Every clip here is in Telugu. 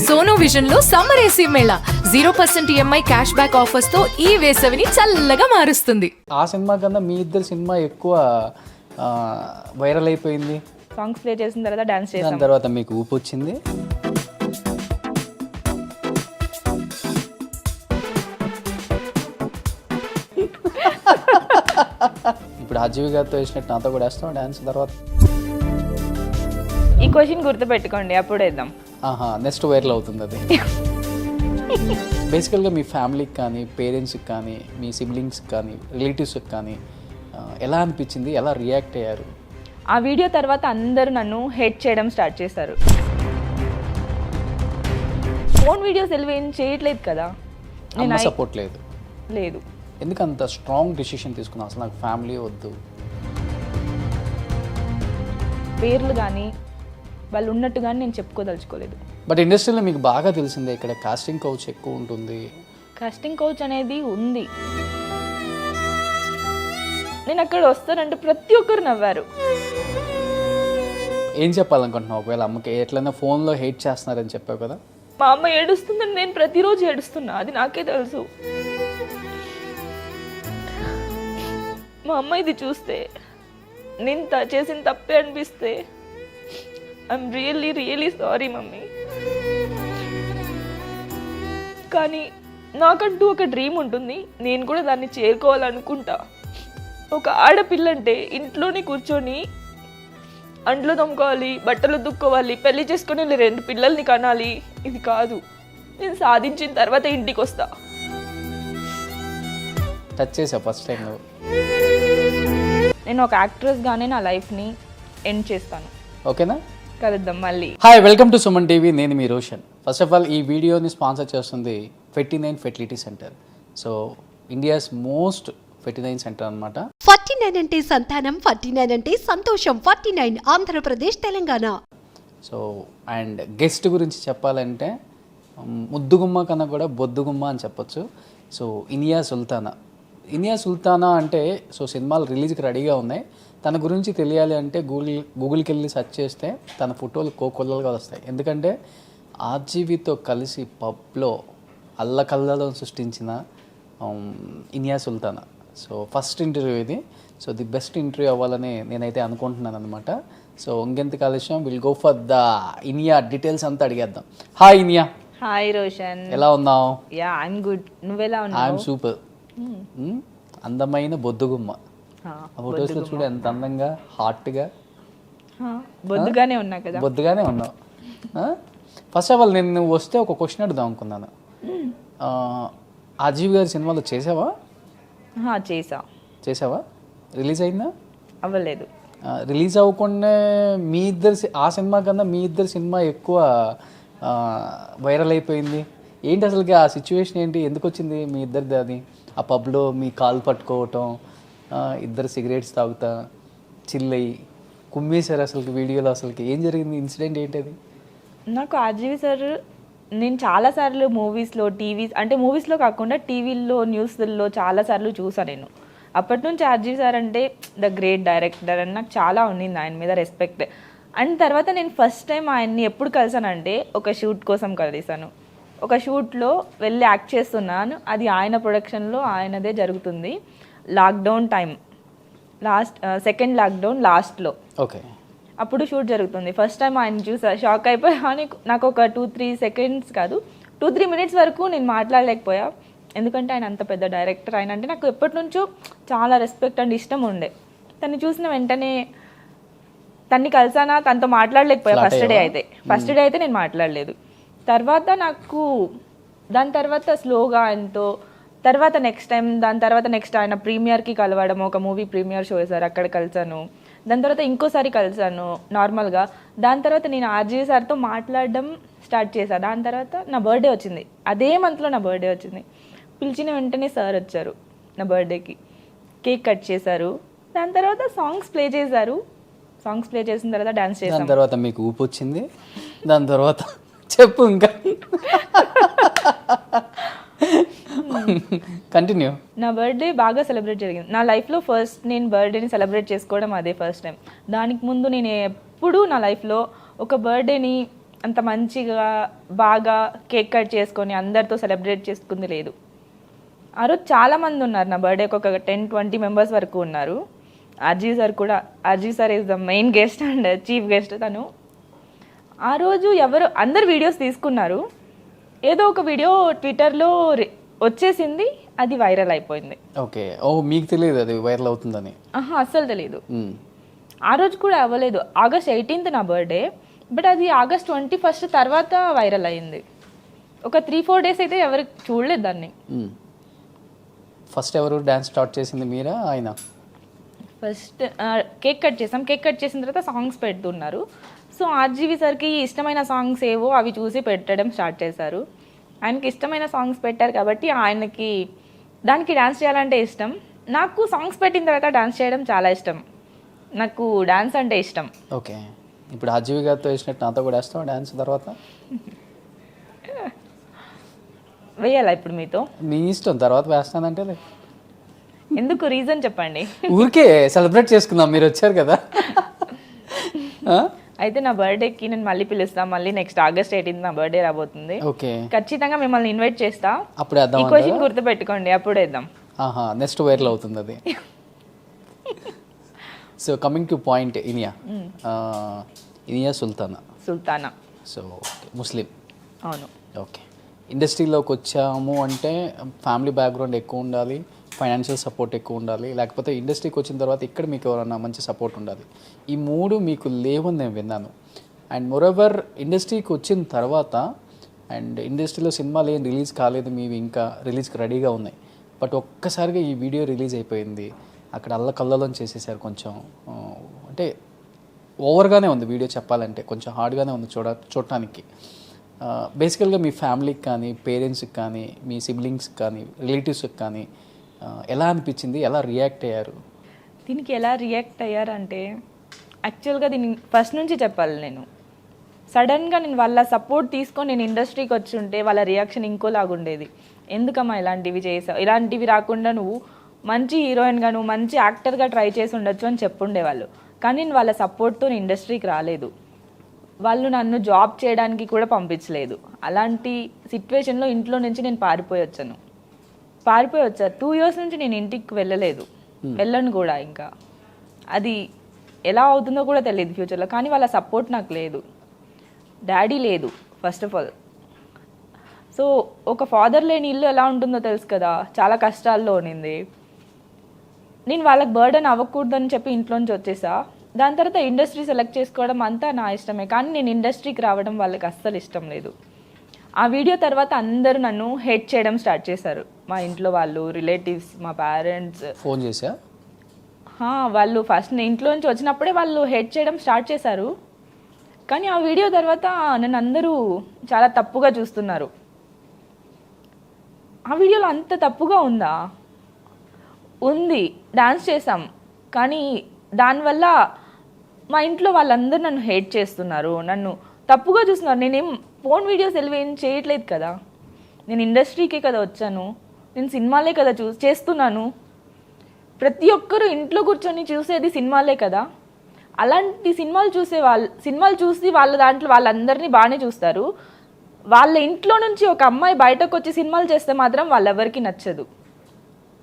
సోనో విజన్ లో summer AC Mela 0% EMI cash back offers తో ఈ వేసవిని చల్లగా మారుస్తుంది. ఆ సినిమా కన్నా మీ ఇద్దరు సినిమా ఎక్కువ వైరల్ అయిపోయింది. సాంగ్స్ ప్లే చేసిన తర్వాత డాన్స్ చేసాం. దాని తర్వాత మీకు ఊపు వచ్చింది. ఇప్పుడు ఆర్జీవి గారితో వేసినట్టు నాతో కూడా వేస్తాం డాన్స్ తర్వాత. ఈ క్వశ్చన్ గుర్తుపెట్టుకోండి, అప్పుడు వేద్దాం. నెక్స్ట్ వైరల్ అవుతుంది అది. బేసికల్గా మీ ఫ్యామిలీకి కానీ, పేరెంట్స్కి కానీ, మీ సిబ్లింగ్స్కి కానీ, రిలేటివ్స్కి కానీ ఎలా అనిపించింది, ఎలా రియాక్ట్ అయ్యారు? ఆ వీడియో తర్వాత అందరూ నన్ను హేట్ చేయడం స్టార్ట్ చేశారు. ఫోన్ వీడియోస్ ఏం చేయట్లేదు కదా, అమ్మ సపోర్ట్ లేదు. లేదు. ఎందుకు అంత స్ట్రాంగ్ డిసిషన్ తీసుకున్నా? అసలు నాకు ఫ్యామిలీ వద్దు. పేర్లు కానీ వాళ్ళు ఉన్నట్టు కానీ నేను చెప్పుకోదలుచుకోలేదు. బట్ ఇండస్ట్రీలో మీకు బాగా తెలిసిందే, ఇక్కడ కాస్టింగ్ కౌచ్ ఎక్కువ ఉంటుంది. కాస్టింగ్ కౌచ్ అనేది ఉంది. నేను అక్కడ వస్తానంటే ప్రతి ఒక్కరు నవ్వారు. ఏం చెప్పాలనుకుంటున్నావు? ఒకవేళ అమ్మకి ఎట్లయినా ఫోన్లో హేట్ చేస్తున్నారని చెప్పావు కదా. మా అమ్మ ఏడుస్తుందని నేను ప్రతిరోజు ఏడుస్తున్నా, అది నాకే తెలుసు. మా అమ్మ ఇది చూస్తే నేను చేసిన తప్పే అనిపిస్తే ఐఎమ్ రియల్లీ సారీ మమ్మీ. కానీ నాకంటూ ఒక డ్రీమ్ ఉంటుంది, నేను కూడా దాన్ని చేరుకోవాలనుకుంటా. ఒక ఆడపిల్ల అంటే ఇంట్లోనే కూర్చొని అంట్లు తోముకోవాలి, బట్టలు దుక్కోవాలి, పెళ్లి చేసుకొని 2 పిల్లల్ని కనాలి. ఇది కాదు. నేను సాధించిన తర్వాత ఇంటికి వస్తా. టచ్ చేసా ఫస్ట్ టైం నువ్వు. నేను ఒక యాక్ట్రెస్గానే నా లైఫ్ని ఎండ్ చేస్తాను. ఓకేనా? కలుద్దాం మళ్ళీ. Hi, welcome to Suman TV. నేను మీ రోషన్. ఫస్ట్ ఆఫ్ ఆల్ ఈ వీడియోని స్పాన్సర్ చేస్తుంది 49 fertility centre. So India's most 49 centre అనమాట. 49 అంటే సంతానం, 49 అంటే సంతోషం. 49 Andhra Pradesh, Telangana. So and guest గురించి చెప్పాలంటే ముద్దుగుమ్మ కన్నా కూడా బొద్దుగుమ్మ అని చెప్పొచ్చు. సో ఇనియా సుల్తానా అంటే సో సినిమాలు రిలీజ్కి రెడీగా ఉన్నాయి. తన గురించి తెలియాలి అంటే గూగుల్కి వెళ్ళి సెర్చ్ చేస్తే తన ఫోటోలు కోకొల్లలుగా వస్తాయి. ఎందుకంటే ఆర్జీవితో కలిసి పబ్లో అల్లకల్లలో సృష్టించిన Inaya Sultana. So first interview ఇది. సో ది బెస్ట్ ఇంటర్వ్యూ అవ్వాలని నేనైతే అనుకుంటున్నాను అనమాట. సో ఇంకెంత కాలుష్యం, will go for the Inaya details అంతా అడిగేద్దాం. హాయ్ ఇనియా. హాయ్ రోషన్. ఎలా ఉన్నావు? Yeah I'm good. నువ్వెలా ఉన్నావు? I'm super. అందమైన బొద్దుగుమ్మ. ఫోటోస్లో చూడు ఎంత అందంగా, హాట్గా. బొద్దుగానే ఉన్నా కదా. బొద్దుగానే ఉన్నావు. ఫస్ట్ ఆఫ్ ఆల్ నేను నువ్వు వస్తే ఒక క్వశ్చన్ అడుగుదాం అనుకున్నాను. ఆర్జీవి గారి సినిమాలో చేసావా? చేసావా? రిలీజ్ అయిందా? అవ్వలేదు. రిలీజ్ అవ్వకుండా మీ ఇద్దరు ఆ సినిమా కన్నా మీ ఇద్దరు సినిమా ఎక్కువ వైరల్ అయిపోయింది. ఏంటి అసలుకి ఆ సిచ్యువేషన్ ఏంటి? ఎందుకు వచ్చింది మీ ఇద్దరిది అది? ఆ పబ్లో మీ కాలు పట్టుకోవటం, ఇద్దరు సిగరెట్స్ తాగుతా చిల్లయి కుమ్మేశారు. అసలుకి వీడియోలో అసలుకి ఏం జరిగింది? ఇన్సిడెంట్ ఏంటి అది? నాకు ఆర్జీవి సార్ నేను చాలాసార్లు మూవీస్లో, మూవీస్లో కాకుండా టీవీల్లో, న్యూస్లో చాలాసార్లు చూసాను నేను. అప్పటి నుంచి ఆర్జీవి సార్ అంటే ద గ్రేట్ డైరెక్టర్ అని నాకు చాలా ఉండింది, ఆయన మీద రెస్పెక్ట్. అండ్ తర్వాత నేను ఫస్ట్ టైం ఆయన్ని ఎప్పుడు కలిసానంటే ఒక షూట్ కోసం కలిసాను. ఒక షూట్లో వెళ్ళి యాక్ట్ చేస్తున్నాను. అది ఆయన ప్రొడక్షన్లో ఆయనదే జరుగుతుంది. లాక్డౌన్ టైం, సెకండ్ లాక్డౌన్ లాస్ట్లో. ఓకే. అప్పుడు షూట్ జరుగుతుంది. ఫస్ట్ టైం ఆయన చూసా, షాక్ అయిపోయా. నాకు ఒక 2-3 సెకండ్స్ కాదు, 2-3 మినిట్స్ వరకు నేను మాట్లాడలేకపోయా. ఎందుకంటే ఆయన అంత పెద్ద డైరెక్టర్. ఆయన అంటే నాకు ఎప్పటి నుంచో చాలా రెస్పెక్ట్ అండ్ ఇష్టం ఉండే. తను చూసిన వెంటనే తన్ని కలిసానా, తనతో మాట్లాడలేకపోయా. ఫస్ట్ డే అయితే నేను మాట్లాడలేదు. తర్వాత నాకు దాని తర్వాత స్లోగా ఆయనతో తర్వాత నెక్స్ట్ ఆయన ప్రీమియర్కి కలవడం, ఒక మూవీ ప్రీమియర్ షో వేశారు, అక్కడ కలిసాను. దాని తర్వాత ఇంకోసారి కలిసాను నార్మల్గా. దాని తర్వాత నేను ఆర్జీవి సార్తో మాట్లాడడం స్టార్ట్ చేశాను. దాని తర్వాత నా బర్త్డే వచ్చింది, అదే మంత్లో నా బర్త్డే వచ్చింది. పిలిచిన వెంటనే సార్ వచ్చారు నా బర్త్డేకి, కేక్ కట్ చేశారు. దాని తర్వాత సాంగ్స్ ప్లే చేశారు. సాంగ్స్ ప్లే చేసిన తర్వాత డాన్స్ చేశాను. దాని తర్వాత మీకు ఊపు వచ్చింది. దాని తర్వాత చెప్పు ఇంకా కంటిన్యూ. నా బర్త్డే బాగా సెలబ్రేట్ జరిగింది. నా లైఫ్లో ఫస్ట్ నేను బర్త్డేని సెలబ్రేట్ చేసుకోవడం అదే ఫస్ట్ టైం. దానికి ముందు నేను ఎప్పుడూ నా లైఫ్లో ఒక బర్త్డేని అంత మంచిగా బాగా కేక్ కట్ చేసుకొని అందరితో సెలబ్రేట్ చేసుకుంది లేదు. ఆ రోజు చాలామంది ఉన్నారు, నా బర్త్డేకి ఒక 10-20 మెంబర్స్ వరకు ఉన్నారు. అర్జీ sir is the main guest and chief guest. తను ఆ రోజు అందరు వీడియోస్ తీసుకున్నారు. ఏదో ఒక వీడియో ట్విట్టర్లో వచ్చేసింది, అది వైరల్ అయిపోయింది. ఓకే. ఓ, మీకు తెలియదు అది వైరల్ అవుతుందని? అస్సలు తెలియదు. ఆ రోజు కూడా అవ్వలేదు. ఆగస్ట్ 18th నా బర్త్డే, బట్ అది ఆగస్ట్ 21st తర్వాత వైరల్ అయింది. ఒక 3-4 days అయితే ఎవరికి చూడలేదు దాన్ని. ఫస్ట్ ఎవరు డ్యాన్స్ స్టార్ట్ చేసింది, మీరా ఆయన? ఫస్ట్ కేక్ కట్ చేసాం. కేక్ కట్ చేసిన తర్వాత సాంగ్స్ పెడుతున్నారు. సో ఆర్జీవి సార్కి ఇష్టమైన సాంగ్స్ ఏవో అవి చూసి పెట్టడం స్టార్ట్ చేశారు. ఆయనకి ఇష్టమైన సాంగ్స్ పెట్టారు కాబట్టి ఆయనకి దానికి డ్యాన్స్ చేయాలంటే ఇష్టం. నాకు సాంగ్స్ పెట్టిన తర్వాత డ్యాన్స్ చేయడం చాలా ఇష్టం. నాకు డ్యాన్స్ అంటే ఇష్టం. ఓకే. ఇప్పుడు ఆర్జీవి గారితో వేసినట్టు నాతో కూడా వేస్తావా డ్యాన్స్ తర్వాత? వేయాలా ఇప్పుడు మీతో? మీ ఇష్టం, తర్వాత వేస్తానంటే ఎందుకు, రీజన్ చెప్పండి. ఊరికే సెలబ్రేట్ చేసుకుందాం, మీరు వచ్చారు కదా. అయితే నా బర్త్డేకి నేను మళ్ళీ పిలుస్తాను. మళ్ళీ నెక్స్ట్ ఆగస్ట్ 18th నా బర్త్డే రాబోతుంది. ఓకే. ఖచ్చితంగా మిమ్మల్ని ఇన్వైట్ చేస్తా. అప్పుడు ఈ క్వశ్చన్ గుర్తుపెట్టుకోండి, అప్పుడు వేద్దాం. నెక్స్ట్ వైరల్ అవుతుంది అది. So coming to point, Iniya Sultana. So ముస్లిం. అవును. ఓకే. ఇండస్ట్రీలోకి వచ్చాము అంటే ఫ్యామిలీ బ్యాక్గ్రౌండ్ ఎక్కువ ఉండాలి, ఫైనాన్షియల్ సపోర్ట్ ఎక్కువ ఉండాలి, లేకపోతే ఇండస్ట్రీకి వచ్చిన తర్వాత ఇక్కడ మీకు ఎవరన్నా మంచి సపోర్ట్ ఉండాలి. ఈ 3 మీకు లేవని నేను విన్నాను. అండ్ మోరోవర్ ఇండస్ట్రీకి వచ్చిన తర్వాత అండ్ ఇండస్ట్రీలో సినిమాలు ఏం రిలీజ్ కాలేదు, మీవి ఇంకా రిలీజ్కి రెడీగా ఉన్నాయి. బట్ ఒక్కసారిగా ఈ వీడియో రిలీజ్ అయిపోయింది, అక్కడ అల్లకల్లలో చేసేసారు. కొంచెం అంటే ఓవర్గానే ఉంది వీడియో చెప్పాలంటే, కొంచెం హార్డ్గానే ఉంది చూడటానికి. బేసికల్గా మీ ఫ్యామిలీకి కానీ, పేరెంట్స్కి కానీ, మీ సిబ్లింగ్స్కి కానీ, రిలేటివ్స్కి కానీ ఎలా అనిపించింది, ఎలా రియాక్ట్ అయ్యారు? దీనికి ఎలా రియాక్ట్ అయ్యారంటే, యాక్చువల్గా దీన్ని ఫస్ట్ నుంచి చెప్పాలి. నేను సడన్గా వాళ్ళ సపోర్ట్ తీసుకొని నేను ఇండస్ట్రీకి వచ్చి ఉంటే వాళ్ళ రియాక్షన్ ఇంకోలాగా ఉండేది. ఎందుకమ్మా ఇలాంటివి చేసావు, ఇలాంటివి రాకుండా నువ్వు మంచి హీరోయిన్గా, నువ్వు మంచి యాక్టర్గా ట్రై చేసి ఉండొచ్చు అని చెప్పుండేవాళ్ళు. కానీ నేను వాళ్ళ సపోర్ట్తో నేను ఇండస్ట్రీకి రాలేదు. వాళ్ళు నన్ను జాబ్ చేయడానికి కూడా పంపించలేదు. అలాంటి సిచ్యువేషన్లో ఇంట్లో నుంచి నేను పారిపోయి వచ్చాను. 2 years నుంచి నేను ఇంటికి వెళ్ళను కూడా. ఇంకా అది ఎలా అవుతుందో కూడా తెలియదు ఫ్యూచర్లో. కానీ వాళ్ళ సపోర్ట్ నాకు లేదు, డాడీ లేదు ఫస్ట్ ఆఫ్ ఆల్. సో ఒక ఫాదర్ లేని ఇల్లు ఎలా ఉంటుందో తెలుసు కదా, చాలా కష్టాల్లో ఉన్నింది. నేను వాళ్ళకి బర్డెన్ అవ్వకూడదని చెప్పి ఇంట్లోంచి వచ్చేసా. దాని తర్వాత ఇండస్ట్రీ సెలెక్ట్ చేసుకోవడం అంతా నా ఇష్టమే, కానీ నేను ఇండస్ట్రీకి రావడం వాళ్ళకి అస్సలు ఇష్టం లేదు. ఆ వీడియో తర్వాత అందరూ నన్ను హేట్ చేయడం స్టార్ట్ చేశారు. మా ఇంట్లో వాళ్ళు, రిలేటివ్స్, మా పేరెంట్స్ ఫోన్ చేశా. వాళ్ళు ఫస్ట్ నేను ఇంట్లో నుంచి వచ్చినప్పుడే వాళ్ళు హేట్ చేయడం స్టార్ట్ చేశారు. కానీ ఆ వీడియో తర్వాత నన్ను అందరూ చాలా తప్పుగా చూస్తున్నారు. ఆ వీడియోలో అంత తప్పుగా ఉందా? ఉంది. డాన్స్ చేసాం, కానీ దానివల్ల మా ఇంట్లో వాళ్ళందరూ నన్ను హేట్ చేస్తున్నారు, నన్ను తప్పుగా చూస్తున్నారు. నేనేం ఫోన్ వీడియోస్ ఏం చేయట్లేదు కదా, నేను ఇండస్ట్రీకే కదా వచ్చాను, నేను సినిమాలే కదా చేస్తున్నాను. ప్రతి ఒక్కరూ ఇంట్లో కూర్చొని చూసేది సినిమాలే కదా. అలాంటి సినిమాలు చూసి వాళ్ళ దాంట్లో వాళ్ళందరినీ బాగానే చూస్తారు. వాళ్ళ ఇంట్లో నుంచి ఒక అమ్మాయి బయటకు వచ్చి సినిమాలు చేస్తే మాత్రం వాళ్ళెవరికి నచ్చదు.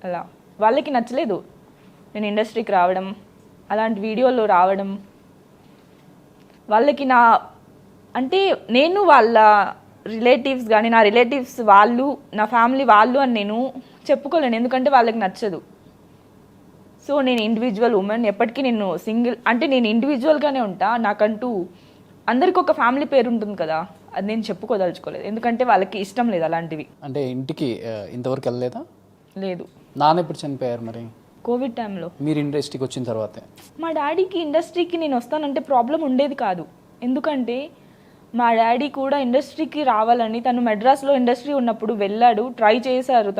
అలా వాళ్ళకి నచ్చలేదు నేను ఇండస్ట్రీకి రావడం, అలాంటి వీడియోలో రావడం. వాళ్ళకి అంటే నేను వాళ్ళ రిలేటివ్స్ కానీ, నా రిలేటివ్స్ వాళ్ళు, నా ఫ్యామిలీ వాళ్ళు అని నేను చెప్పుకోలేను, ఎందుకంటే వాళ్ళకి నచ్చదు. సో నేను ఇండివిజువల్ ఉమెన్, ఎప్పటికీ నేను సింగిల్, అంటే నేను ఇండివిజువల్గానే ఉంటా. నాకంటూ అందరికి ఒక ఫ్యామిలీ పేరు ఉంటుంది కదా, అది నేను చెప్పుకోదలుచుకోలేదు, ఎందుకంటే వాళ్ళకి ఇష్టం లేదు అలాంటివి. అంటే ఇంటికి ఇంతవరకు వెళ్ళలేదా? లేదు. నాన్న ఎప్పుడు చనిపోయారు మరి? కోవిడ్ టైంలో. మీరు ఇండస్ట్రీకి వచ్చిన తర్వాతే? మా డాడీకి ఇండస్ట్రీకి నేను వస్తానంటే ప్రాబ్లం ఉండేది కాదు, ఎందుకంటే మా డాడీ కూడా ఇండస్ట్రీకి రావాలని, తను మెడ్రాస్లో ఇండస్ట్రీ ఉన్నప్పుడు వెళ్ళాడు, ట్రై చేశారు.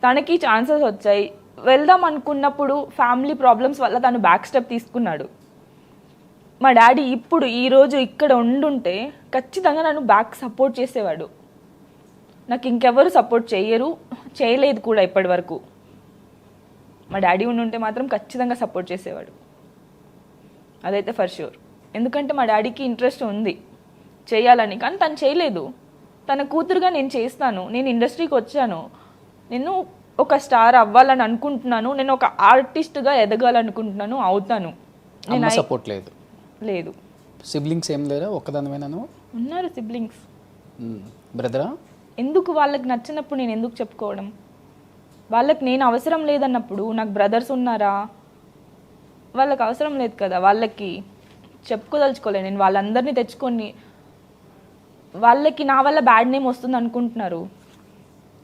తనకి ఛాన్సెస్ వచ్చాయి, వెళ్దాం అనుకున్నప్పుడు ఫ్యామిలీ ప్రాబ్లమ్స్ వల్ల తను బ్యాక్ స్టెప్ తీసుకున్నాడు. మా డాడీ ఈరోజు ఇక్కడ ఉండుంటే ఖచ్చితంగా నన్ను బ్యాక్ సపోర్ట్ చేసేవాడు. నాకు ఇంకెవరు సపోర్ట్ చేయలేదు కూడా ఇప్పటి వరకు. మా డాడీ ఉండుంటే మాత్రం ఖచ్చితంగా సపోర్ట్ చేసేవాడు, అదైతే ఫర్ ష్యూర్. ఎందుకంటే మా డాడీకి ఇంట్రెస్ట్ ఉంది చేయాలని, కానీ తను చేయలేదు. తన కూతురుగా నేను చేస్తాను, నేను ఇండస్ట్రీకి వచ్చాను, నేను ఒక స్టార్ అవ్వాలని అనుకుంటున్నాను, నేను ఒక ఆర్టిస్ట్గా ఎదగాలనుకుంటున్నాను, అవుతాను. అమ్మ సపోర్ట్ లేదు? లేదు. సిబ్లింగ్స్ ఏం లేరా? ఒక్కదానివేనా నువ్వు? ఉన్నారు సిబ్లింగ్స్. బ్రదరా? ఎందుకు వాళ్ళకి నచ్చినప్పుడు నేను ఎందుకు చెప్పుకోవడం? వాళ్ళకి నేను అవసరం లేదన్నప్పుడు నాకు బ్రదర్స్ ఉన్నారా? వాళ్ళకి అవసరం లేదు కదా, వాళ్ళకి చెప్పుకోదలుచుకోలేదు నేను. వాళ్ళందరినీ తెచ్చుకొని వాళ్ళకి నా వల్ల బ్యాడ్ నేమ్ వస్తుంది అనుకుంటున్నారు.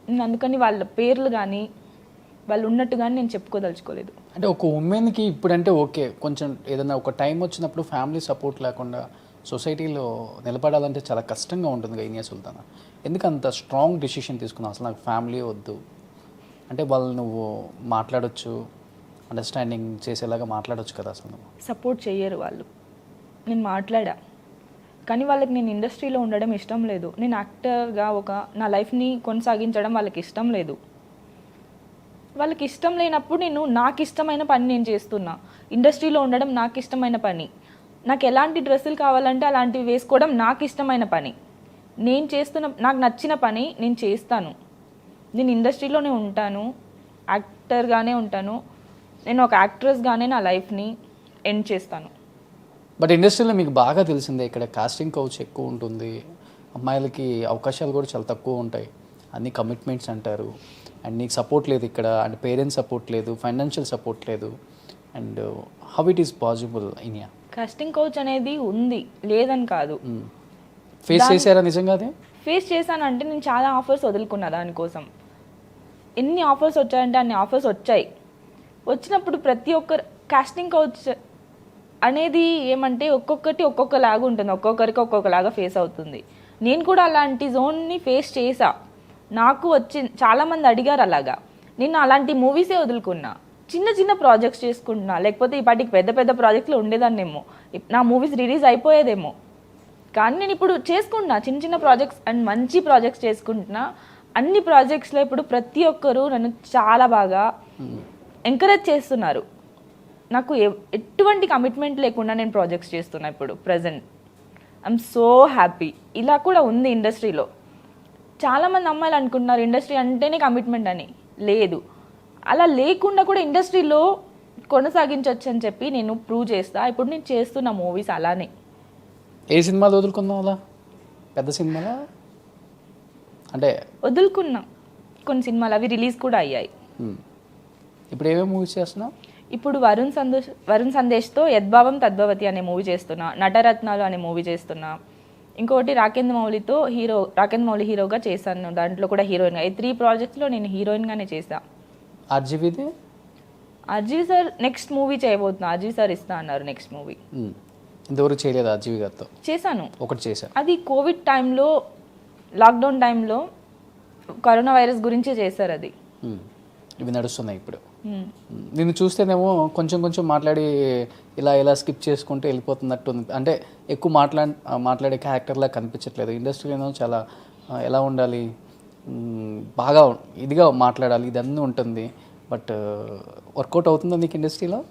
నేను అందుకని వాళ్ళ పేర్లు కానీ వాళ్ళు ఉన్నట్టు కానీ నేను చెప్పుకోదలుచుకోలేదు. అంటే ఒక ఉమెన్కి ఇప్పుడంటే ఓకే, కొంచెం ఏదైనా ఒక టైం వచ్చినప్పుడు ఫ్యామిలీ సపోర్ట్ లేకుండా సొసైటీలో నిలబడాలంటే చాలా కష్టంగా ఉంటుంది కదా ఇనియా సుల్తానా. ఎందుకు అంత స్ట్రాంగ్ డెసిషన్ తీసుకున్నావు? అసలు నాకు ఫ్యామిలీ వద్దు అంటే వాళ్ళు నువ్వు మాట్లాడొచ్చు, అండర్స్టాండింగ్ చేసేలాగా మాట్లాడొచ్చు కదా అసలు నువ్వు. సపోర్ట్ చెయ్యరు వాళ్ళు. నేను మాట్లాడా, కానీ వాళ్ళకి నేను ఇండస్ట్రీలో ఉండడం ఇష్టం లేదు. నేను యాక్టర్గా నా లైఫ్ని కొనసాగించడం వాళ్ళకి ఇష్టం లేదు. వాళ్ళకి ఇష్టం లేనప్పుడు నాకు ఇష్టమైన పని నేను చేస్తున్నా. ఇండస్ట్రీలో ఉండడం నాకు ఇష్టమైన పని. నాకు ఎలాంటి డ్రెస్సులు కావాలంటే అలాంటివి వేసుకోవడం నాకు ఇష్టమైన పని. నేను చేస్తున్న నాకు నచ్చిన పని నేను చేస్తాను. నేను ఇండస్ట్రీలోనే ఉంటాను, యాక్టర్గానే ఉంటాను. నేను ఒక యాక్ట్రెస్గానే నా లైఫ్ని ఎండ్ చేస్తాను. బట్ ఇండస్ట్రీలో మీకు బాగా తెలిసిందే, ఇక్కడ కాస్టింగ్ కౌచ్ ఎక్కువ ఉంటుంది, అమ్మాయిలకి అవకాశాలు కూడా చాలా తక్కువ ఉంటాయి, అన్ని కమిట్మెంట్స్ అంటారు, అండ్ నీకు సపోర్ట్ లేదు ఇక్కడ, అండ్ పేరెంట్స్ సపోర్ట్ లేదు, ఫైనాన్షియల్ సపోర్ట్ లేదు, and how it is possible ఇనియా? కాస్టింగ్ కోచ్ అనేది ఉంది, లేదని కాదు. ఫేస్ చేశారా నిజంగా? అది ఫేస్ చేశానంటే నేను చాలా ఆఫర్స్ వదులుకున్నా దానికోసం. ఎన్ని ఆఫర్స్ వచ్చాయంటే అన్ని ఆఫర్స్ వచ్చాయి. వచ్చినప్పుడు ప్రతి ఒక్కరు కాస్టింగ్ కౌచ్ అనేది ఏమంటే ఒక్కొక్కలాగా ఉంటుంది, ఒక్కొక్కరికి ఒక్కొక్కలాగా ఫేస్ అవుతుంది. నేను కూడా అలాంటి జోన్ని ఫేస్ చేసా. నాకు చాలామంది అడిగారు అలాగా. నేను అలాంటి మూవీసే వదులుకున్నా, చిన్న చిన్న ప్రాజెక్ట్స్ చేసుకుంటున్నా. లేకపోతే ఈ పాటికి పెద్ద పెద్ద ప్రాజెక్టులు ఉండేదాన్నేమో, నా మూవీస్ రిలీజ్ అయిపోయేదేమో. కానీ నేను ఇప్పుడు చేసుకుంటున్నా చిన్న చిన్న ప్రాజెక్ట్స్ అండ్ మంచి ప్రాజెక్ట్స్ చేసుకుంటున్నా. అన్ని ప్రాజెక్ట్స్లో ఇప్పుడు ప్రతి ఒక్కరూ నన్ను చాలా బాగా ఎంకరేజ్ చేస్తున్నారు. నాకు ఎటువంటి కమిట్మెంట్ లేకుండా నేను ప్రాజెక్ట్స్ చేస్తున్నా ఇప్పుడు ప్రజెంట్. I'm so happy. ఇలా కూడా ఉంది ఇండస్ట్రీలో. చాలామంది అమ్మాయిలు అనుకుంటున్నారు ఇండస్ట్రీ అంటేనే కమిట్మెంట్ అని. లేదు, అలా లేకుండా కూడా ఇండస్ట్రీలో కొనసాగించవచ్చు అని చెప్పి నేను ప్రూవ్ చేస్తా. ఇప్పుడు నేను చేస్తున్న మూవీస్ అలానే. ఏ సినిమాలు వదులుకున్నావు అలా? పెద్ద సినిమాలా? అంటే వదులుకున్నా కొన్ని సినిమాలు, అవి రిలీజ్ కూడా అయ్యాయి. ఇప్పుడు ఏమేమి మూవీస్ చేస్తున్నావు? ఇప్పుడు వరుణ్ సందేశ్తో యద్భావం తద్భవతి అనే మూవీ చేస్తున్నా, నటరత్నాలు అనే మూవీ చేస్తున్నా. ఇంకోటి రాకేంద్ర మౌళి హీరోగా చేశాను, దాంట్లో కూడా హీరోయిన్గా. ఈ 3 ప్రాజెక్ట్స్లో నేను హీరోయిన్గానే చేశా. ఆర్జీవి సార్ నెక్స్ట్ మూవీ చేయబోతున్నా. ఆర్జీవి సార్ ఇస్తా అన్నారు నెక్స్ట్ మూవీ. ఇంతవరకు చేయలేదు ఆర్జీవి గారితో? చేశాను, ఒకటి చేశాను. అది కోవిడ్ టైంలో, లాక్డౌన్ టైంలో కరోనా వైరస్ గురించే చేశారు అది. ఇవి నడుస్తున్నాయి ఇప్పుడు. నిన్ను చూస్తేనేమో కొంచెం కొంచెం మాట్లాడి ఇలా స్కిప్ చేసుకుంటూ వెళ్ళిపోతున్నట్టు ఉంది. అంటే ఎక్కువ మాట్లాడే క్యారెక్టర్లా కనిపించట్లేదు. ఇండస్ట్రీలో చాలా ఎలా ఉండాలి, బాగా ఇదిగా మాట్లాడాలి, ఇదన్నీ ఉంటుంది. బట్ వర్కౌట్ అవుతుందా నీకు ఇండస్ట్రీలో?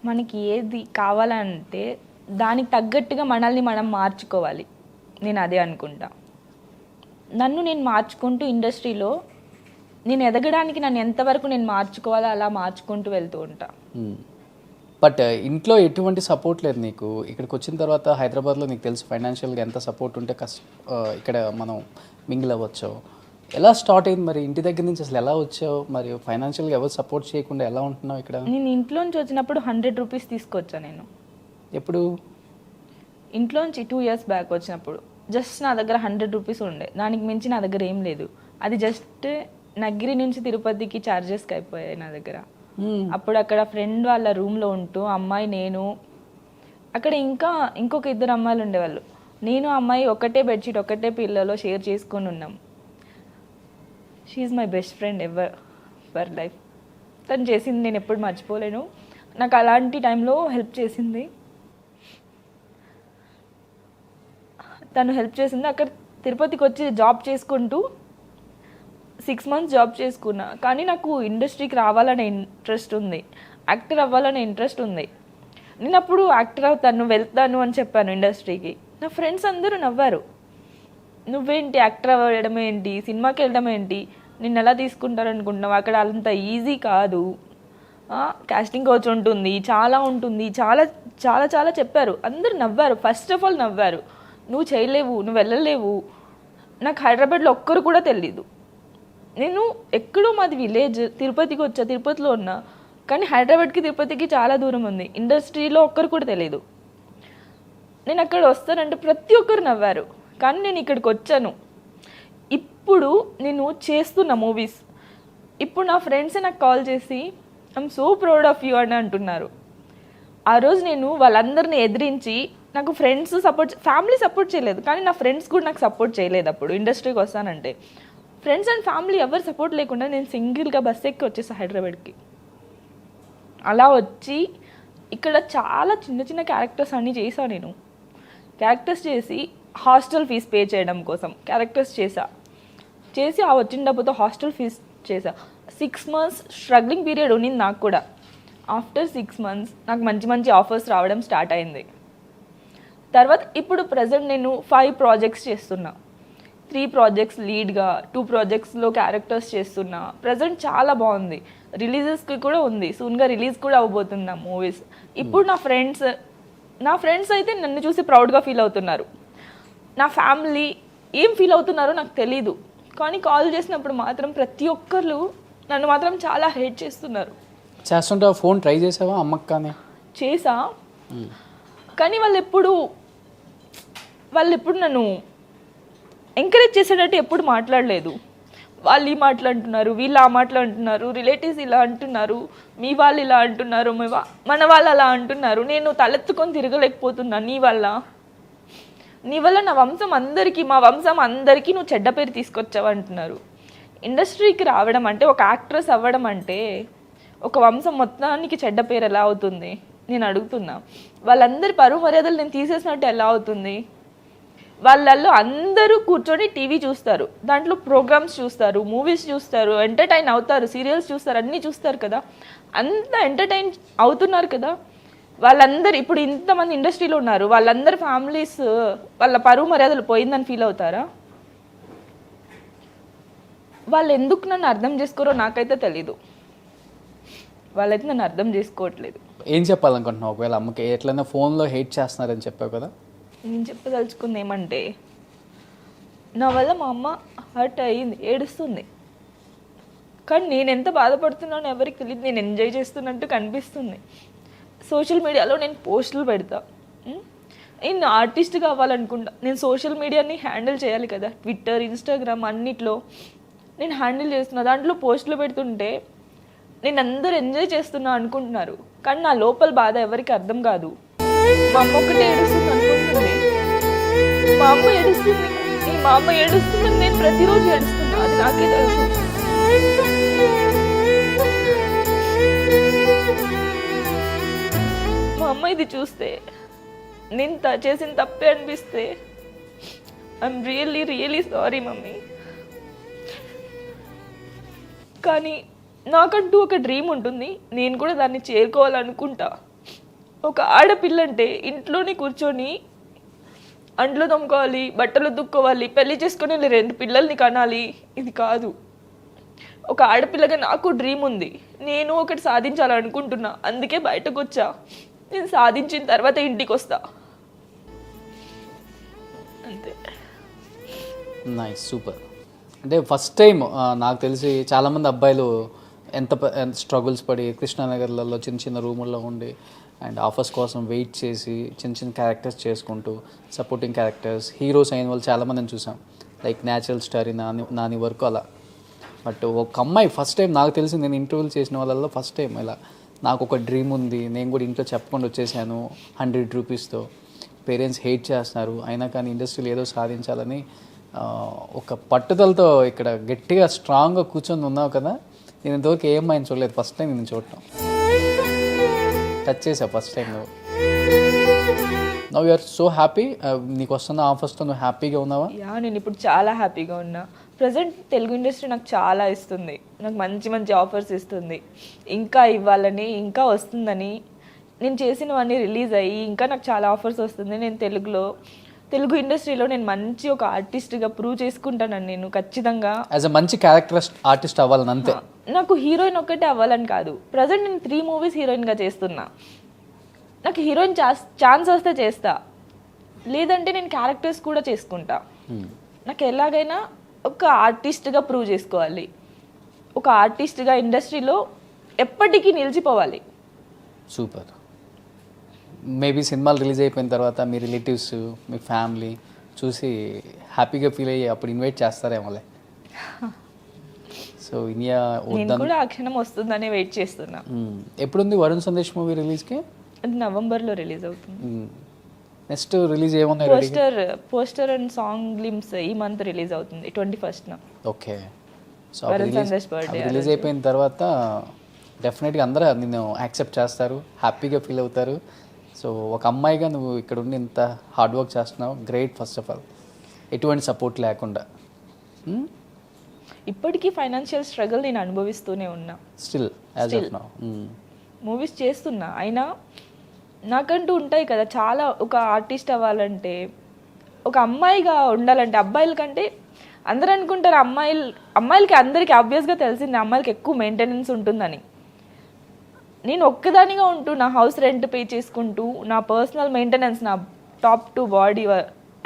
మనకి ఏది కావాలంటే దానికి తగ్గట్టుగా మనల్ని మనం మార్చుకోవాలి. నేను అదే అనుకుంటా. నన్ను నేను మార్చుకుంటూ ఇండస్ట్రీలో నేను ఎదగడానికి నన్ను ఎంతవరకు నేను మార్చుకోవాలో అలా మార్చుకుంటూ వెళ్తూ ఉంటా. బట్ ఇంట్లో ఎటువంటి సపోర్ట్ లేదు నీకు. ఇక్కడికి వచ్చిన తర్వాత హైదరాబాద్లో నీకు తెలుసు ఫైనాన్షియల్గా ఎంత సపోర్ట్ ఉంటే ఇక్కడ మనం మింగిల్ అవ్వచ్చు. ఎలా స్టార్ట్ అయింది మరి? ఇంటి దగ్గర నుంచి అసలు ఎలా వచ్చావు? మరి ఫైనాన్షియల్గా ఎవరు సపోర్ట్ చేయకుండా ఎలా ఉంటున్నావు ఇక్కడ? నేను ఇంట్లోంచి వచ్చినప్పుడు 100 రూపీస్ తీసుకొచ్చా నేను. ఎప్పుడు? ఇంట్లోంచి 2 years బ్యాక్ వచ్చినప్పుడు జస్ట్ నా దగ్గర 100 రూపీస్ ఉండే. దానికి మించి నా దగ్గర ఏం లేదు. అది జస్ట్ నగిరి నుంచి తిరుపతికి ఛార్జెస్కి అయిపోయాయి నా దగ్గర. అప్పుడు అక్కడ ఫ్రెండ్ వాళ్ళ రూమ్లో ఉంటూ అమ్మాయి, నేను, అక్కడ ఇంకొక 2 అమ్మాయిలు ఉండేవాళ్ళు. నేను అమ్మాయి ఒకటే బెడ్షీట్, ఒకటే పిల్లలో షేర్ చేసుకొని ఉన్నాం. She's my best friend ever for life. తను చేసింది నేను ఎప్పుడు మర్చిపోలేను. నాకు అలాంటి టైంలో హెల్ప్ చేసింది. తను హెల్ప్ చేసింది. అక్కడ తిరుపతికి వచ్చి జాబ్ చేసుకుంటూ 6 months జాబ్ చేసుకున్నా. కానీ నాకు ఇండస్ట్రీకి రావాలనే ఇంట్రెస్ట్ ఉంది, యాక్టర్ అవ్వాలనే ఇంట్రెస్ట్ ఉంది. నేను అప్పుడు యాక్టర్ అవుతాను, వెళ్తాను అని చెప్పాను ఇండస్ట్రీకి. నా ఫ్రెండ్స్ అందరూ నవ్వారు. నువ్వేంటి యాక్టర్ అవ్వడం ఏంటి, సినిమాకి వెళ్ళడం ఏంటి, నిన్ను ఎలా తీసుకుంటారు అనుకుంటున్నావు, అక్కడ అంత ఈజీ కాదు, కాస్టింగ్ కోచ్ ఉంటుంది, చాలా ఉంటుంది, చాలా చాలా చాలా చెప్పారు. అందరూ నవ్వారు. ఫస్ట్ ఆఫ్ ఆల్ నవ్వారు. నువ్వు చేయలేవు, నువ్వు వెళ్ళలేవు. నాకు హైదరాబాద్లో ఒక్కరు కూడా తెలీదు. నేను ఎక్కడో మాది విలేజ్, తిరుపతికి వచ్చా, తిరుపతిలో ఉన్నా, కానీ హైదరాబాద్కి తిరుపతికి చాలా దూరం ఉంది. ఇండస్ట్రీలో ఒక్కరు కూడా తెలీదు. నేను అక్కడ వస్తానంటే ప్రతి ఒక్కరు నవ్వారు. కానీ నేను ఇక్కడికి వచ్చాను. ఇప్పుడు నేను చేస్తున్న మూవీస్, ఇప్పుడు నా ఫ్రెండ్సే నాకు కాల్ చేసి I'm so proud of you అని అంటున్నారు. ఆ రోజు నేను వాళ్ళందరినీ ఎదిరించి, నాకు ఫ్రెండ్స్ సపోర్ట్, ఫ్యామిలీ సపోర్ట్ చేయలేదు, కానీ నా ఫ్రెండ్స్ కూడా నాకు సపోర్ట్ చేయలేదు. అప్పుడు ఇండస్ట్రీకి వస్తానంటే ఫ్రెండ్స్ అండ్ ఫ్యామిలీ ఎవరు సపోర్ట్ లేకుండా నేను సింగిల్గా బస్ ఎక్కి వచ్చేసాను హైదరాబాద్కి. అలా వచ్చి ఇక్కడ చాలా చిన్న చిన్న క్యారెక్టర్స్ అన్నీ చేశాను. నేను క్యారెక్టర్స్ చేసి హాస్టల్ ఫీజు పే చేయడం కోసం క్యారెక్టర్స్ చేసి ఆ వచ్చిన డబ్బుతో హాస్టల్ ఫీజు చేసా. 6 months స్ట్రగ్లింగ్ పీరియడ్ ఉన్నింది నాకు కూడా. ఆఫ్టర్ 6 months నాకు మంచి మంచి ఆఫర్స్ రావడం స్టార్ట్ అయింది. తర్వాత ఇప్పుడు ప్రజెంట్ నేను 5 projects చేస్తున్నా. 3 projects లీడ్గా, 2 projectsలో క్యారెక్టర్స్ చేస్తున్నా. ప్రజెంట్ చాలా బాగుంది. రిలీజెస్కి కూడా ఉంది, సూన్గా రిలీజ్ కూడా అవ్వబోతున్నా మూవీస్. ఇప్పుడు నా ఫ్రెండ్స్ అయితే నన్ను చూసి ప్రౌడ్గా ఫీల్ అవుతున్నారు. నా ఫ్యామిలీ ఏం ఫీల్ అవుతున్నారో నాకు తెలీదు, కానీ కాల్ చేసినప్పుడు మాత్రం ప్రతి ఒక్కరు నన్ను మాత్రం చాలా హేట్ చేస్తున్నారు. చేస్తుంటే ఫోన్ ట్రై చేసావా అమ్మకి? కానీ చేసా, కానీ వాళ్ళు ఎప్పుడు నన్ను ఎంకరేజ్ చేసేటట్టు ఎప్పుడు మాట్లాడలేదు. వాళ్ళు ఈ మాట్లాడుతున్నారు, వీళ్ళు ఆ మాట్లాడుతున్నారు, రిలేటివ్స్ ఇలా అంటున్నారు, మీ వాళ్ళు ఇలా అంటున్నారు, మన వాళ్ళు అలా అంటున్నారు. నేను తలెత్తుకొని తిరగలేకపోతున్నా. నీ వల్ల నా వంశం అందరికీ, మా వంశం అందరికీ నువ్వు చెడ్డ పేరు తీసుకొచ్చావు అంటున్నారు. ఇండస్ట్రీకి రావడం అంటే, ఒక యాక్ట్రెస్ అవ్వడం అంటే ఒక వంశం మొత్తానికి చెడ్డ పేరు ఎలా అవుతుంది నేను అడుగుతున్నా. వాళ్ళందరి పరువు మర్యాదలు నేను తీసేసినట్టు ఎలా అవుతుంది? వాళ్ళల్లో అందరూ కూర్చొని టీవీ చూస్తారు, దాంట్లో ప్రోగ్రామ్స్ చూస్తారు, మూవీస్ చూస్తారు, ఎంటర్టైన్ అవుతారు, సీరియల్స్ చూస్తారు, అన్నీ చూస్తారు కదా. అంత ఎంటర్టైన్ అవుతున్నారు కదా. వాళ్ళందరూ ఇప్పుడు ఇంతమంది ఇండస్ట్రీలో ఉన్నారు, వాళ్ళందరి ఫ్యామిలీస్ వాళ్ళ పరువు మర్యాదలు పోయిందని ఫీల్ అవుతారా? వాళ్ళు ఎందుకు నన్ను అర్థం చేసుకోరో నాకైతే తెలీదు. వాళ్ళైతే నన్ను అర్థం చేసుకోవట్లేదు. ఏం చెప్పాలనుకుంటున్నావు? ఒకవేళ అమ్మకి ఎట్లయినా ఫోన్లో హేట్ చేస్తున్నారని చెప్పావు కదా, నేను చెప్పదలుచుకుంది ఏమంటే, నా వల్ల మా అమ్మ హర్ట్ అయ్యింది, ఏడుస్తుంది. కానీ నేను ఎంత బాధపడుతున్నానో ఎవరికి తెలియదు. నేను ఎంజాయ్ చేస్తున్నట్టు కనిపిస్తుంది. సోషల్ మీడియాలో నేను పోస్టులు పెడతా. నేను ఆర్టిస్ట్ కావాలనుకుంటా. నేను సోషల్ మీడియాని హ్యాండిల్ చేయాలి కదా, ట్విట్టర్, ఇన్స్టాగ్రామ్ అన్నిట్లో నేను హ్యాండిల్ చేస్తున్నా. దాంట్లో పోస్టులు పెడుతుంటే నేను అందరూ ఎంజాయ్ చేస్తున్నా అనుకుంటున్నారు, కానీ నా లోపల బాధ ఎవరికి అర్థం కాదు. మా అమ్మ ఒకటే ఏడుస్తుంది అనుకుంటుంది, మా అమ్మ ఏడుస్తుంది, మా అమ్మ ఏడుస్తుందని నేను ప్రతిరోజు ఏడుస్తున్నా, అది నాకే తెలుసు. మా అమ్మ ఇది చూస్తే, నేను చేసిన తప్పే అనిపిస్తే I'm really really sorry mummy. కానీ నాకంటూ ఒక డ్రీమ్ ఉంటుంది, నేను కూడా దాన్ని చేరుకోవాలనుకుంటా. ఒక ఆడపిల్ల అంటే ఇంట్లోనే కూర్చొని అంట్లు తోముకోవాలి, బట్టలు దుక్కోవాలి, పెళ్లి చేసుకొని 2 పిల్లల్ని కనాలి, ఇది కాదు. ఒక ఆడపిల్లగా నాకు డ్రీమ్ ఉంది, నేను ఒకటి సాధించాలనుకుంటున్నా, అందుకే బయటకు వచ్చా. నేను సాధించిన తర్వాత ఇంటికి వస్తా, అంతే. Nice, super. అంటే ఫస్ట్ టైం నాకు తెలిసి చాలామంది అబ్బాయిలు ఎంత స్ట్రగుల్స్ పడి కృష్ణానగర్లలో చిన్న చిన్న రూముల్లో ఉండి అండ్ ఆఫర్స్ కోసం వెయిట్ చేసి చిన్న చిన్న క్యారెక్టర్స్ చేసుకుంటూ సపోర్టింగ్ క్యారెక్టర్స్ హీరోస్ అయిన వాళ్ళు చాలామందిని చూసాం, లైక్ న్యాచురల్ స్టార్ నాని వరకు అలా. బట్ ఒక అమ్మాయి ఫస్ట్ టైం నాకు తెలిసి, నేను ఇంటర్వ్యూలు చేసిన వాళ్ళల్లో ఫస్ట్ టైం ఇలా నాకు ఒక డ్రీమ్ ఉంది, నేను కూడా ఇంట్లో చెప్పకుండా వచ్చేసాను 100 రూపీస్తో, పేరెంట్స్ హేట్ చేస్తున్నారు అయినా కానీ ఇండస్ట్రీలో ఏదో సాధించాలని ఒక పట్టుదలతో ఇక్కడ గట్టిగా స్ట్రాంగ్గా కూర్చొని ఉన్నావు కదా. నేను ఇంతవరకు ఏ అమ్మాయిని చూడలేదు, ఫస్ట్ టైం నేను చూడటం, టచ్ చేసావు ఫస్ట్ టైం నువ్వు. Now you are so happy, నీకు వస్తున్న ఆఫర్స్తో నువ్వు హ్యాపీగా ఉన్నావా? నేను ఇప్పుడు చాలా హ్యాపీగా ఉన్నా. ప్రజెంట్ తెలుగు ఇండస్ట్రీ నాకు చాలా ఇస్తుంది, నాకు మంచి మంచి ఆఫర్స్ ఇస్తుంది, ఇంకా ఇవ్వాలని, ఇంకా వస్తుందని. నేను చేసినవన్నీ రిలీజ్ అయ్యి ఇంకా నాకు చాలా ఆఫర్స్ వస్తుంది. నేను తెలుగులో తెలుగు ఇండస్ట్రీలో నేను మంచి ఒక ఆర్టిస్ట్గా ప్రూవ్ చేసుకుంటానని నేను ఖచ్చితంగా. యాజ్ అ మంచి క్యారెక్టర్ ఆర్టిస్ట్ అవ్వాలని అంతే. నాకు హీరోయిన్ ఒక్కటే అవ్వాలని కాదు, ప్రజెంట్ నేను 3 మూవీస్ హీరోయిన్గా చేస్తున్నా. నాకు హీరోయిన్ ఛాన్స్ వస్తే చేస్తా, లేదంటే నేను క్యారెక్టర్స్ కూడా చేసుకుంటా. నాకు ఎలాగైనా ఒక ఆర్టిస్ట్గా ప్రూవ్ చేసుకోవాలి, ఒక ఆర్టిస్ట్గా ఇండస్ట్రీలో ఎప్పటికీ నిలిచిపోవాలి. సూపర్. మేబీ సినిమాలు రిలీజ్ అయిపోయిన తర్వాత మీ రిలేటివ్స్, మీ ఫ్యామిలీ చూసి హ్యాపీగా ఫీల్ అయ్యి అప్పుడు ఇన్వైట్ చేస్తారేమోలే. సో ఇండియా నేను కూడా ఆ క్షణం వస్తుందని వెయిట్ చేస్తున్నా. ఎప్పుడుంది వరుణ్ సందేశ్ మూవీ రిలీజ్కి? అది నవంబర్లో రిలీజ్ అవుతుంది. నెక్స్ట్ రిలీజ్ ఏమున్నాయి? పోస్టర్ అండ్ సాంగ్ గ్లిమ్స్ ఈ మంత్ రిలీజ్ అవుతుంది 21st. Okay. So Varun Sandesh birthday release అయిపోయిన తర్వాత డెఫినెట్గా అందరూ నిన్ను యాక్సెప్ట్ చేస్తారు, హ్యాపీగా ఫీల్ అవుతారు. సో ఒక అమ్మాయిగా నువ్వు ఇక్కడ ఉండి ఇంత హార్డ్ వర్క్ చేస్తున్నావు, గ్రేట్. ఫస్ట్ ఆఫ్ ఆల్ ఎటువంటి సపోర్ట్ లేకుండా ఇప్పటికీ ఫైనాన్షియల్ స్ట్రగుల్ నేను అనుభవిస్తూనే ఉన్నా. Still as of now movies చేస్తున్నా, అయినా నాకంటూ ఉంటాయి కదా చాలా. ఒక ఆర్టిస్ట్ అవ్వాలంటే, ఒక అమ్మాయిగా ఉండాలంటే, అబ్బాయిల కంటే అందరూ అనుకుంటారు అమ్మాయిలకి అందరికీ ఆబ్వియస్గా తెలిసింది అమ్మాయిలకి ఎక్కువ మెయింటెనెన్స్ ఉంటుందని. నేను ఒక్కదానిగా ఉంటూ నా హౌస్ రెంట్ పే చేసుకుంటూ, నా పర్సనల్ మెయింటెనెన్స్, నా టాప్ టు బాడీ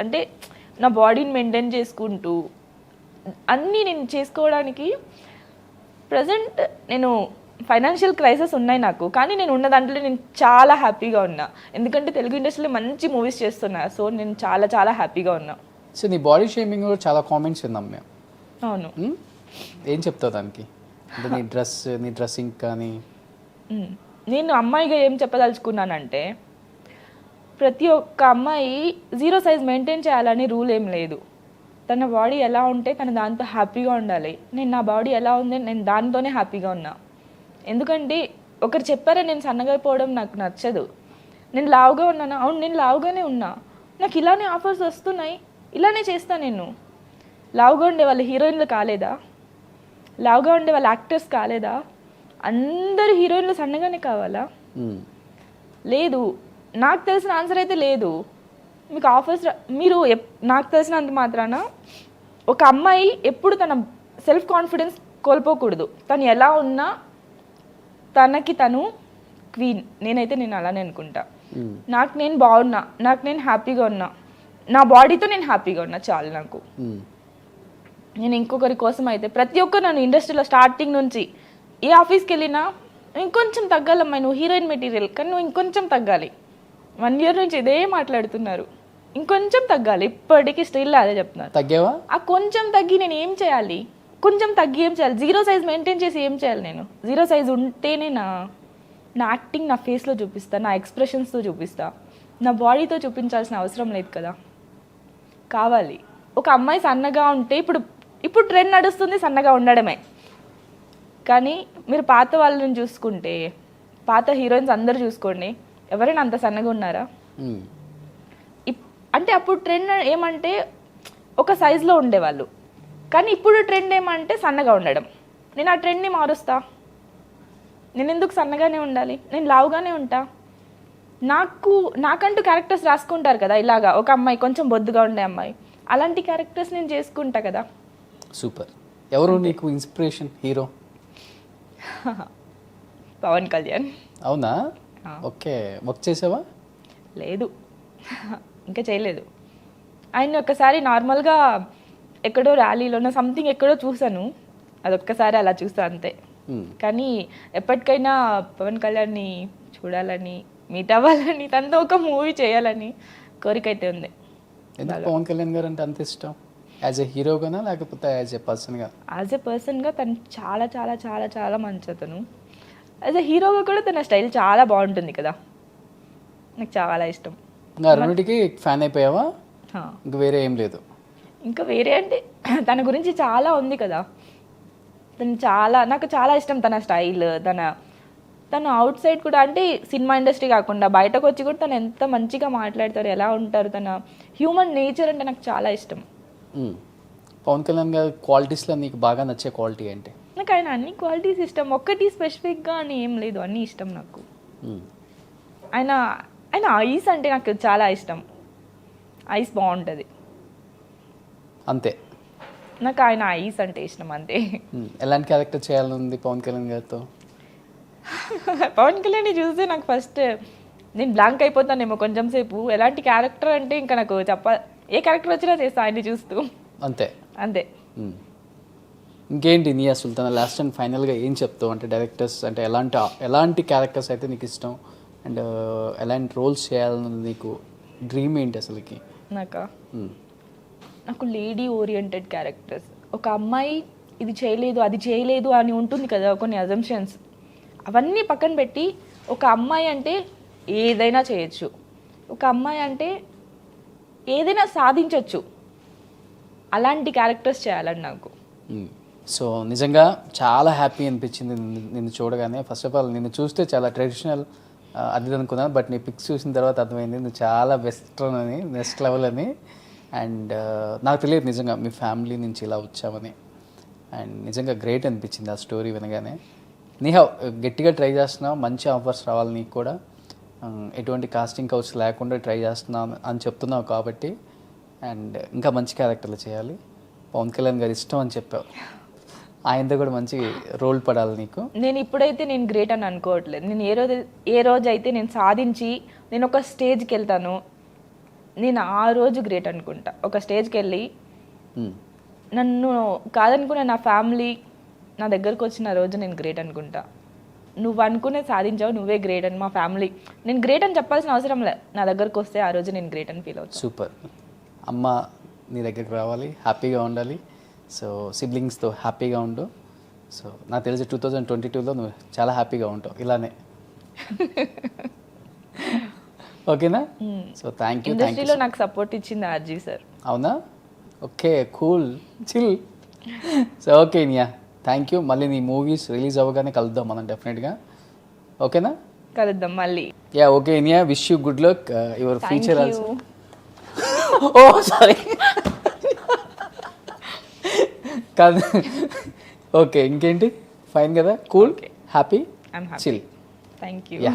అంటే నా బాడీని మెయింటైన్ చేసుకుంటూ అన్నీ నేను చేసుకోవడానికి ప్రజెంట్ నేను ఫైనాన్షియల్ క్రైసిస్ ఉన్నాయి నాకు, కానీ నేను ఉన్న దాంట్లో నేను చాలా హ్యాపీగా ఉన్నా. ఎందుకంటే తెలుగు ఇండస్ట్రీలో మంచి మూవీస్ చేస్తున్నా, సో నేను చాలా చాలా హ్యాపీగా ఉన్నా. సో నీ బాడీ షేమింగ్ కూడా చాలా కామెంట్స్ విన్నాం మేము. అవును. ఏం చెప్తావు దానికి? అంటే నీ డ్రెస్సింగ్ కానీ. నేను అమ్మాయిగా ఏం చెప్పదలుచుకున్నానంటే, ప్రతి ఒక్క అమ్మాయి 0 సైజ్ మెయింటైన్ చేయాలని రూల్ ఏం లేదు. తన బాడీ ఎలా ఉంటే తను దాంతో హ్యాపీగా ఉండాలి. నేను నా బాడీ ఎలా ఉంది నేను దానితోనే హ్యాపీగా ఉన్నా. ఎందుకంటే ఒకరు చెప్పారని నేను సన్నగా అయిపోవడం నాకు నచ్చదు. నేను లావుగా ఉన్నానా? అవును, నేను లావుగానే ఉన్నా. నాకు ఇలానే ఆఫర్స్ వస్తున్నాయి, ఇలానే చేస్తా. నేను లావుగా ఉండే వాళ్ళు హీరోయిన్లు కాలేదా? లావుగా ఉండే వాళ్ళు యాక్టర్స్ కాలేదా? అందరు హీరోయిన్లు సన్నగానే కావాలా? లేదు. నాకు తెలిసిన ఆన్సర్ అయితే లేదు. మీకు ఆఫర్స్ మీరు నాకు తెలిసినంత మాత్రాన ఒక అమ్మాయి ఎప్పుడు తన సెల్ఫ్ కాన్ఫిడెన్స్ కోల్పోకూడదు. తను ఎలా ఉన్నా తనకి తను క్వీన్. నేను అలానే అనుకుంటా. నాకు నేను బాగున్నా, నాకు నేను హ్యాపీగా ఉన్నా, నా బాడీతో నేను హ్యాపీగా ఉన్నా చాలు నాకు. నేను ఇంకొకరి కోసం అయితే ప్రతి ఒక్కరు నన్ను ఇండస్ట్రీలో స్టార్టింగ్ నుంచి ఏ ఆఫీస్కి వెళ్ళినా ఇంకొంచెం తగ్గాలమ్మా, నువ్వు హీరోయిన్ మెటీరియల్, కానీ నువ్వు ఇంకొంచెం తగ్గాలి. 1 year నుంచి ఇదే మాట్లాడుతున్నారు, ఇంకొంచెం తగ్గాలి. ఇప్పటికీ స్టిల్ అదే చెప్తున్నారు. తగ్గావా? ఆ కొంచెం తగ్గి నేను ఏం చేయాలి? కొంచెం తగ్గి ఏం చేయాలి? 0 సైజ్ మెయింటైన్ చేసి ఏం చేయాలి? నేను 0 సైజ్ ఉంటేనే నా యాక్టింగ్ నా ఫేస్లో చూపిస్తా, నా ఎక్స్ప్రెషన్స్తో చూపిస్తా. నా బాడీతో చూపించాల్సిన అవసరం లేదు కదా. కావాలి ఒక అమ్మాయి సన్నగా ఉంటే, ఇప్పుడు ట్రెండ్ నడుస్తుంది సన్నగా ఉండడమే. కానీ మీరు పాత వాళ్ళని చూసుకుంటే, పాత హీరోయిన్స్ అందరు చూసుకోండి, ఎవరైనా అంత సన్నగా ఉన్నారా? అంటే అప్పుడు ట్రెండ్ ఏమంటే ఒక సైజులో ఉండేవాళ్ళు, కానీ ఇప్పుడు ట్రెండ్ ఏమంటే సన్నగా ఉండడం. నేను ఆ ట్రెండ్ని మారుస్తా. నేను ఎందుకు సన్నగానే ఉండాలి? నేను లావుగానే ఉంటా. నాకంటూ క్యారెక్టర్స్ రాసుకుంటారు కదా, ఇలాగా ఒక అమ్మాయి కొంచెం బొద్దుగా ఉండే అమ్మాయి, అలాంటి క్యారెక్టర్స్ నేను చేసుకుంటా కదా. సూపర్. ఎవరు నీకు ఇన్స్పిరేషన్ హీరో? పవన్ కళ్యాణ్. అవునా? ఓకే. వర్క్ చేసావా? లేదు, ఇంకా చేయలేదు. ఆయన ఒక్కసారి నార్మల్గా ఎక్కడో ర్యాలీలోనో సంథింగ్ ఎక్కడో చూసాను, అదొక్కసారి అలా చూసా అంతే. కానీ ఎప్పటికైనా పవన్ కళ్యాణ్ని చూడాలని, మీట్ అవ్వాలని, తనతో ఒక మూవీ చేయాలని కోరిక అయితే ఉంది. ఎందుకు పవన్ కళ్యాణ్ గారు అంటే అంత ఇష్టం? యాజ్ ఎ హీరోగానా లేకపోతే యాజ్ ఎ పర్సన్గా? యాజ్ ఎ పర్సన్గా తను చాలా చాలా చాలా చాలా మంచి అతను. యాజ్ ఎ హీరోగా కూడా తన స్టైల్ చాలా బాగుంటుంది కదా, నాకు చాలా ఇష్టం. రెండింటికి ఫ్యాన్ అయిపోయావా? ఇంక వేరే ఏం లేదు? ఇంకా వేరే అంటే తన గురించి చాలా ఉంది కదా. నాకు చాలా ఇష్టం తన స్టైల్, తను అవుట్ సైడ్ కూడా, అంటే సినిమా ఇండస్ట్రీ కాకుండా బయటకు వచ్చి కూడా తను ఎంత మంచిగా మాట్లాడతారు, ఎలా ఉంటారు, తన హ్యూమన్ నేచర్ అంటే నాకు చాలా ఇష్టం. పవన్ కళ్యాణ్ గారి క్వాలిటీస్లో నీకు బాగా నచ్చే క్వాలిటీ ఏంటి? నాకు ఆయన అన్ని క్వాలిటీస్ ఇష్టం, ఒక్కటి స్పెసిఫిక్గా అని ఏం లేదు, అన్నీ ఇష్టం నాకు. ఆయన ఐస్ అంటే నాకు చాలా ఇష్టం. ఐస్ బాగుంటుంది. అంతే. నాకు ఆయన ఐస్ అంటే ఇష్టం అంతే. ఎలాంటి క్యారెక్టర్ చేయాలని పవన్ కళ్యాణ్ గారితో? పవన్ కళ్యాణ్ చూస్తే నాకు ఫస్ట్ నేను బ్లాంక్ అయిపోతానేమో కొంచెం సేపు. ఎలాంటి క్యారెక్టర్ అంటే ఇంకా నాకు ఏ క్యారెక్టర్ వచ్చినా చేస్తా ఆయన్ని చూస్తూ. అంతే అంతే. ఇంకేంటి నియా సుల్తానా, లాస్ట్ అండ్ ఫైనల్గా ఏం చెప్తావు? అంటే డైరెక్టర్స్ అంటే ఎలాంటి క్యారెక్టర్స్ అయితే నీకు ఇష్టం, అండ్ ఎలాంటి రోల్స్ చేయాలని నీకు డ్రీమ్ ఏంటి అసలుకి? నాకు లేడీ ఓరియంటెడ్ క్యారెక్టర్స్. ఒక అమ్మాయి ఇది చేయలేదు అది చేయలేదు అని ఉంటుంది కదా కొన్ని అజంప్షన్స్, అవన్నీ పక్కన పెట్టి ఒక అమ్మాయి అంటే ఏదైనా చేయొచ్చు, ఒక అమ్మాయి అంటే ఏదైనా సాధించవచ్చు, అలాంటి క్యారెక్టర్స్ చేయాలని నాకు. సో నిజంగా చాలా హ్యాపీ అనిపించింది నిన్ను చూడగానే. ఫస్ట్ ఆఫ్ ఆల్ నిన్ను చూస్తే చాలా ట్రెడిషనల్ అది అనుకున్నాను, బట్ నీ పిక్స్ చూసిన తర్వాత అర్థమైంది నువ్వు చాలా వెస్ట్రన్ అని, నెక్స్ట్ లెవెల్ అని. అండ్ నాకు తెలియదు నిజంగా మీ ఫ్యామిలీ నుంచి ఇలా వచ్చామని. అండ్ నిజంగా గ్రేట్ అనిపించింది ఆ స్టోరీ వినగానే. నీహా గట్టిగా ట్రై చేస్తున్నావు, మంచి ఆఫర్స్ రావాలి నీకు కూడా, ఎటువంటి కాస్టింగ్ కౌచ్ లేకుండా ట్రై చేస్తున్నాను అని చెప్తున్నావు కాబట్టి. అండ్ ఇంకా మంచి క్యారెక్టర్లు చేయాలి. పవన్ కళ్యాణ్ గారు ఇష్టం అని చెప్పావు, ఆయనతో కూడా మంచి రోల్ పడాలి నీకు. నేను ఇప్పుడైతే నేను గ్రేట్ అని అనుకోవట్లేదు. నేను ఏ రోజు అయితే నేను సాధించి నేను ఒక స్టేజ్కి వెళ్తాను, నేను ఆ రోజు గ్రేట్ అనుకుంటా. ఒక స్టేజ్కి వెళ్ళి నన్ను కాదనుకునే నా ఫ్యామిలీ నా దగ్గరకు వచ్చిన రోజు నేను గ్రేట్ అనుకుంటా. నువ్వు అనుకునే సాధించావు, నువ్వే గ్రేట్ అని మా ఫ్యామిలీ, నేను గ్రేట్ అని చెప్పాల్సిన అవసరం లే, నా దగ్గరకు వస్తే ఆ రోజు నేను గ్రేట్ అని ఫీల్ అవుతాను. సూపర్. అమ్మ నీ దగ్గరికి రావాలి, హ్యాపీగా ఉండాలి. సో సిబ్లింగ్స్తో హ్యాపీగా ఉండు. సో నాకు తెలిసి 2022లో నువ్వు చాలా హ్యాపీగా ఉంటావు ఇలానే. ఓకేనా? So thank you. ఇండస్ట్రీలో నాకు సపోర్ట్ ఇచ్చింది ఆర్జీ సార్. అవునా? Okay, cool, chill. So okay Niya, thank you. మళ్ళీ నీ మూవీస్ రిలీజ్ అవ్వగానే కలుద్దాం మనం డెఫినెట్గా. ఓకేనా? కలుద్దాం మళ్ళీ. Yeah okay Niya, wish you good luck your future also. Oh sorry కాదు. ఓకే ఇంకేంటి, ఫైన్ కదా, cool, happy, chill. Thank you. Yeah.